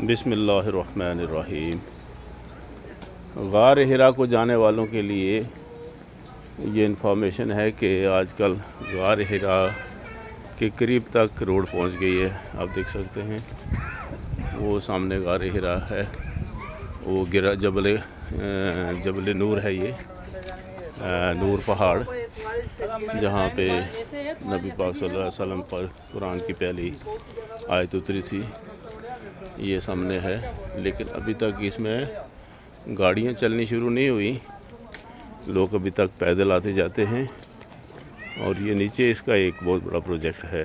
बिस्मिल्लाहिर्रहमानिर्रहीम। गार हिरा को जाने वालों के लिए ये इन्फॉर्मेशन है कि आजकल गार हिरा के करीब तक रोड पहुंच गई है। आप देख सकते हैं वो सामने गार हिरा है, वो गिरा जबल नूर है, ये नूर पहाड़ जहाँ पे नबी पाक सल्लल्लाहु अलैहि वसल्लम पर कुरान की पहली आयत उतरी थी, ये सामने है। लेकिन अभी तक इसमें गाड़ियाँ चलनी शुरू नहीं हुई, लोग अभी तक पैदल आते जाते हैं। और ये नीचे इसका एक बहुत बड़ा प्रोजेक्ट है,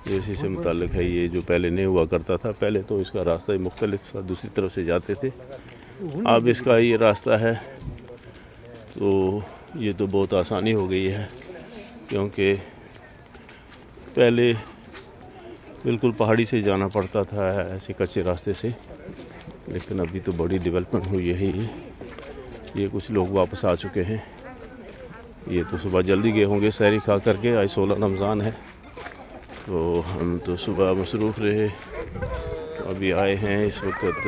ये इसी से मुताल्लिक है। ये जो पहले नहीं हुआ करता था, पहले तो इसका रास्ता ही मुख्तलिफ था, दूसरी तरफ से जाते थे। अब इसका ये रास्ता है, तो ये तो बहुत आसानी हो गई है, क्योंकि पहले बिल्कुल पहाड़ी से जाना पड़ता था ऐसे कच्चे रास्ते से। लेकिन अभी तो बड़ी डेवलपमेंट हुई है। ये कुछ लोग वापस आ चुके हैं। ये तो सुबह जल्दी गए होंगे सहरी खा करके, आज 16 रमज़ान है, तो हम तो सुबह मसरूफ़ रहे। अभी आए हैं, इस वक्त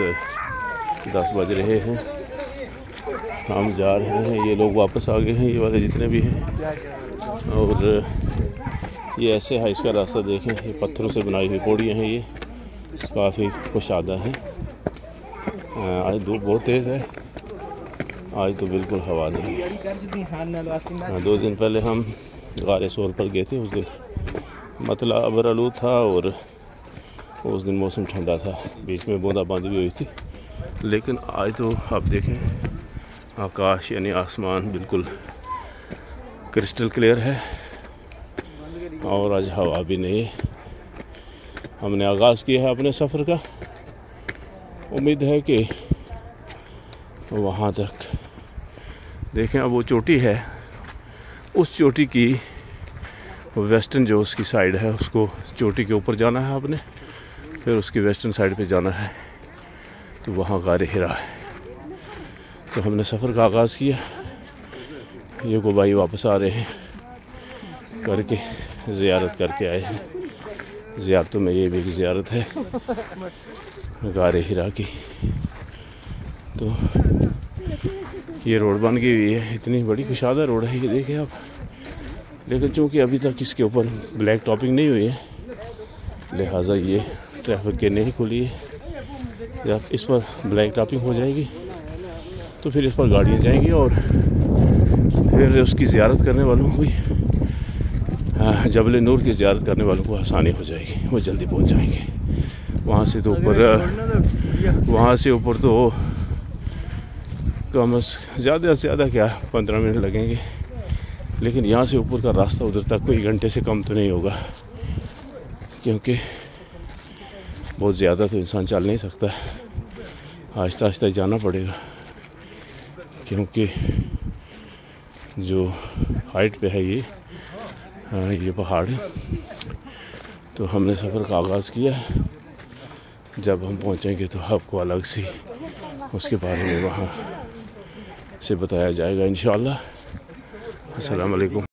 10 बज रहे हैं, हम जा रहे हैं। ये लोग वापस आ गए हैं, ये वाले जितने भी हैं। और ये ऐसे है, इसका रास्ता देखें, ये पत्थरों से बनाई हुई पौड़ियाँ हैं, ये काफ़ी कुशादा हैं। आज धूप बहुत तेज़ है, आज तो बिल्कुल हवा नहीं है। 2 दिन पहले हम गारे सोर पर गए थे, उस दिन मतला अबरआलूद था और उस दिन मौसम ठंडा था, बीच में बूंदाबांदी भी हुई थी। लेकिन आज तो आप देखें, आकाश यानी आसमान बिल्कुल क्रिस्टल क्लियर है और आज हवा भी नहीं है। हमने आगाज़ किया है अपने सफ़र का, उम्मीद है कि वहाँ तक देखें। अब वो चोटी है, उस चोटी की वेस्टर्न जो उसकी साइड है, उसको चोटी के ऊपर जाना है आपने, फिर उसकी वेस्टर्न साइड पे जाना है, तो वहाँ गार हिरा है। तो हमने सफ़र का आगाज़ किया। ये को भाई वापस आ रहे हैं करके, ज़ियारत करके आए हैं। ज़ियारतों में ये भी एक ज़ियारत है गार हिरा की। तो ये रोड बन गई हुई है, इतनी बड़ी कुशादा रोड है, ये देखें आप। लेकिन चूँकि अभी तक इसके ऊपर ब्लैक टॉपिंग नहीं हुई है, लिहाजा ये ट्रैफिक के नहीं खुली है। जब इस पर ब्लैक टॉपिंग हो जाएगी तो फिर इस पर गाड़ियाँ जाएंगी और फिर उसकी ज़ियारत करने वालों को, जबल नूर की ज़ियारत करने वालों को आसानी हो जाएगी, वो जल्दी पहुंच जाएंगे। वहाँ से ऊपर तो कम ज़्यादा से ज़्यादा क्या 15 मिनट लगेंगे। लेकिन यहाँ से ऊपर का रास्ता उधर तक कोई घंटे से कम तो नहीं होगा, क्योंकि बहुत ज़्यादा तो इंसान चल नहीं सकता, आहिस्ता आहिस्ता जाना पड़ेगा। क्योंकि जो हाइट पे है ये पहाड़ है। तो हमने सफ़र का आगाज़ किया है, जब हम पहुँचेंगे तो आपको अलग से उसके बारे में वहाँ से बताया जाएगा इंशाअल्लाह। अस्सलाम वालेकुम।